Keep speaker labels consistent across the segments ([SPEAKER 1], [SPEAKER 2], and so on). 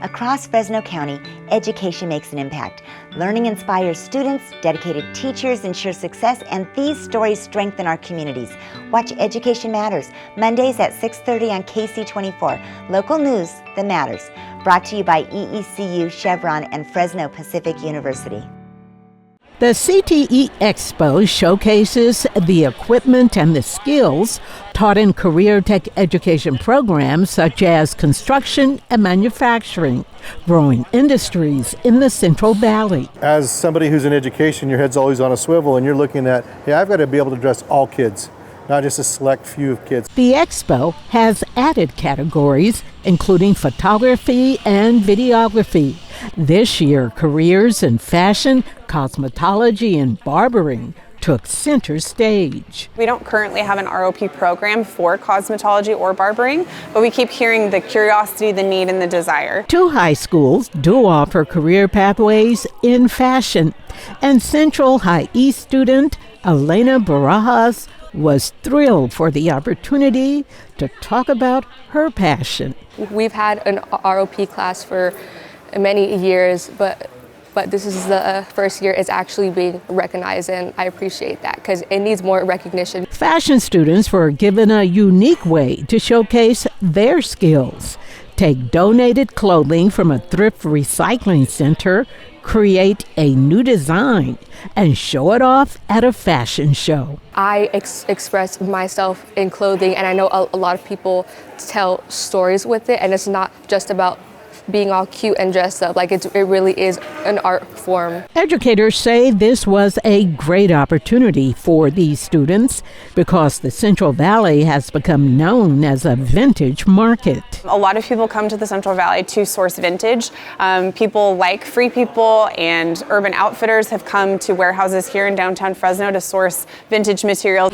[SPEAKER 1] Across Fresno County, education makes an impact. Learning inspires students, dedicated teachers ensure success, and these stories strengthen our communities. Watch Education Matters, Mondays at 6:30 on KC24. Local news that matters. Brought to you by EECU, Chevron, and Fresno Pacific University.
[SPEAKER 2] The CTE Expo showcases the equipment and the skills taught in career tech education programs such as construction and manufacturing, growing industries in the Central Valley.
[SPEAKER 3] As somebody who's in education, your head's always on a swivel and you're looking at, hey, I've got to be able to address all kids, not just a select few of kids.
[SPEAKER 2] The expo has added categories, including photography and videography. This year, careers in fashion, cosmetology, and barbering took center stage.
[SPEAKER 4] We don't currently have an ROP program for cosmetology or barbering, but we keep hearing the curiosity, the need, and the desire.
[SPEAKER 2] 2 high schools do offer career pathways in fashion, and Central High East student Elena Barajas was thrilled for the opportunity to talk about her passion.
[SPEAKER 5] We've had an ROP class for many years, but this is the first year it's actually being recognized, and I appreciate that because it needs more recognition.
[SPEAKER 2] Fashion students were given a unique way to showcase their skills. Take donated clothing from a thrift recycling center, create a new design, and show it off at a fashion show.
[SPEAKER 5] I express myself in clothing, and I know a lot of people tell stories with it, and it's not just about being all cute and dressed up. Like it really is an art form. Educators say this was a great opportunity for these students because the Central Valley has become known as a vintage market.
[SPEAKER 4] A lot of people come to the Central Valley to source vintage. People like Free People and Urban Outfitters have come to warehouses here in downtown Fresno to source vintage materials.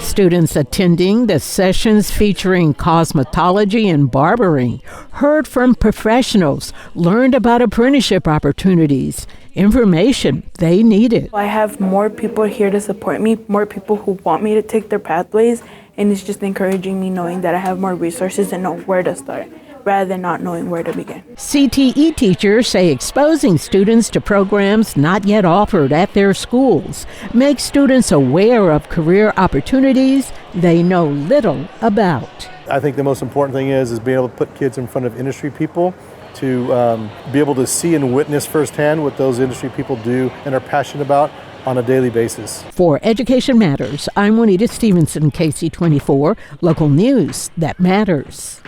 [SPEAKER 2] Students attending the sessions featuring cosmetology and barbering heard from professionals, learned about apprenticeship opportunities, information they needed.
[SPEAKER 6] I have more people here to support me, more people who want me to take their pathways, and it's just encouraging me knowing that I have more resources and know where to start, rather than not knowing where to begin.
[SPEAKER 2] CTE teachers say exposing students to programs not yet offered at their schools makes students aware of career opportunities they know little about.
[SPEAKER 3] I think the most important thing is being able to put kids in front of industry people to be able to see and witness firsthand what those industry people do and are passionate about on a daily basis.
[SPEAKER 2] For Education Matters, I'm Juanita Stevenson, KC24, local news that matters.